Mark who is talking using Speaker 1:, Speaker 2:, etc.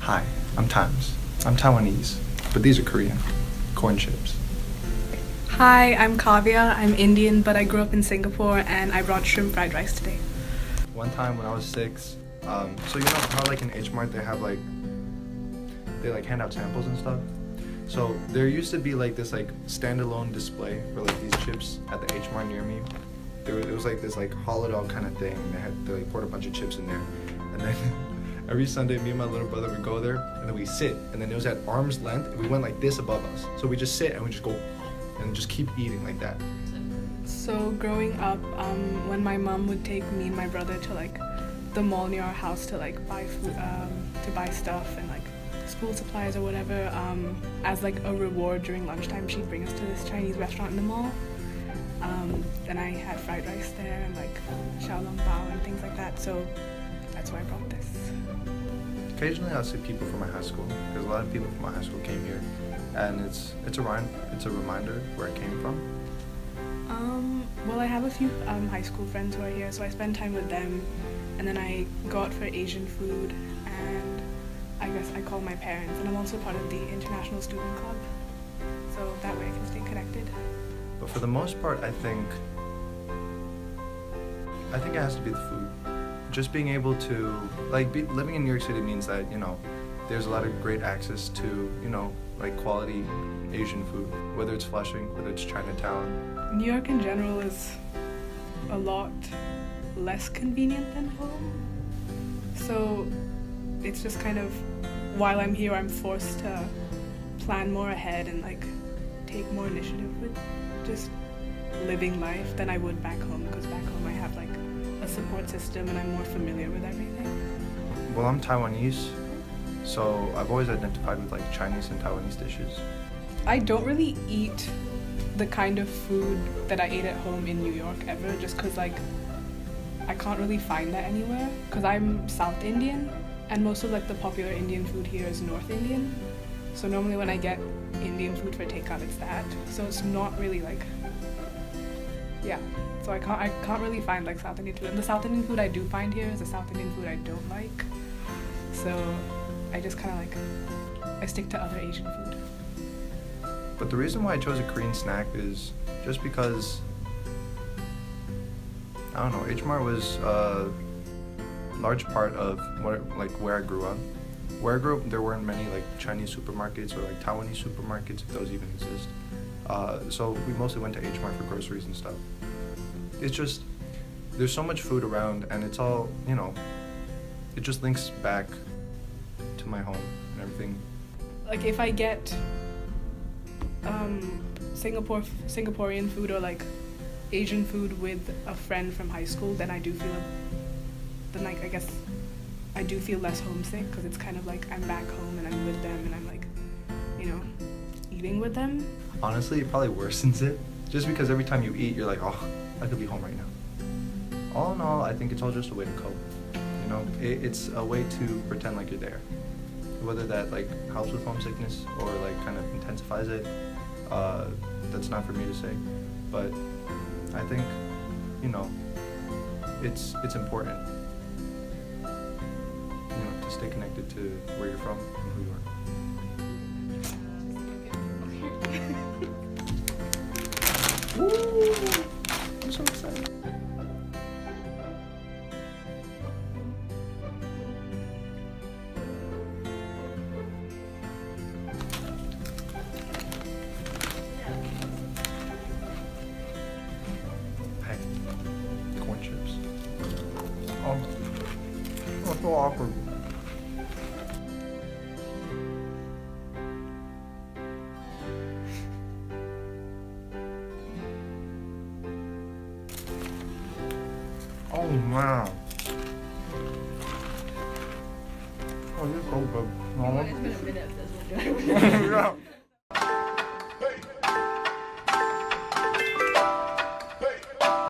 Speaker 1: Hi, I'm Times. I'm Taiwanese, but these are Korean. Corn chips.
Speaker 2: Hi, I'm Kavya. I'm Indian, but I grew up in Singapore and I brought shrimp fried rice today.
Speaker 1: One time when I was 6, so you know how like in H Mart they have like hand out samples and stuff. So there used to be like this like standalone display for like these chips at the H Mart near me. It was like this like hollowed out kind of thing. They like poured a bunch of chips in there, and then every Sunday me and my little brother would go there and then we sit, and then it was at arm's length. And we went like this above us, so we just sit and we just go and just keep eating like that.
Speaker 2: So growing up, when my mom would take me and my brother to like the mall near our house to like buy food, to buy stuff and like school supplies or whatever, as like a reward during lunchtime, she'd bring us to this Chinese restaurant in the mall. And I had fried rice there and like xiaolong bao and things like that. So that's why I brought this.
Speaker 1: Occasionally I'll see people from my high school, because a lot of people from my high school came here, and it's a reminder where I came from.
Speaker 2: Well, I have a few high school friends who are here, so I spend time with them, and then I go out for Asian food, and I guess I call my parents, and I'm also part of the International Student Club, so that way I can stay connected.
Speaker 1: But for the most part, I think it has to be the food. Just being able to, living in New York City means that, there's a lot of great access to, quality Asian food, whether it's Flushing, whether it's Chinatown.
Speaker 2: New York in general is a lot less convenient than home. So it's just kind of, while I'm here, I'm forced to plan more ahead and take more initiative with just living life than I would back home, because back home I have a support system and I'm more familiar with everything.
Speaker 1: Well, I'm Taiwanese, so I've always identified with Chinese and Taiwanese dishes.
Speaker 2: I don't really eat the kind of food that I ate at home in New York ever, just because I can't really find that anywhere, because I'm South Indian and most of the popular Indian food here is North Indian. So normally when I get Indian food for takeout, it's that. So it's not really so I can't really find South Indian food. And the South Indian food I do find here is the South Indian food I don't like. So I just I stick to other Asian food.
Speaker 1: But the reason why I chose a Korean snack is just because, I don't know, H Mart was a large part of where I grew up. Where I grew up, there weren't many Chinese supermarkets or Taiwanese supermarkets, if those even exist. So we mostly went to H Mart for groceries and stuff. It's just, there's so much food around, and it's all, it just links back to my home and everything.
Speaker 2: If I get Singaporean food or Asian food with a friend from high school, then I do feel, I guess I do feel less homesick, because it's kind of I'm back home and I'm with them and I'm eating with them.
Speaker 1: Honestly, it probably worsens it, just because every time you eat, you're oh, I could be home right now. All in all, I think it's all just a way to cope. It's a way to pretend you're there. Whether that helps with homesickness or kind of intensifies it, that's not for me to say. But I think, it's important, to stay connected to where you're from and who you are. Woo! I'm so excited. Hey, corn chips. Oh, that's so awkward. Oh man. Oh, you're so good.
Speaker 3: It's been a minute since we're doing it.
Speaker 1: Yeah.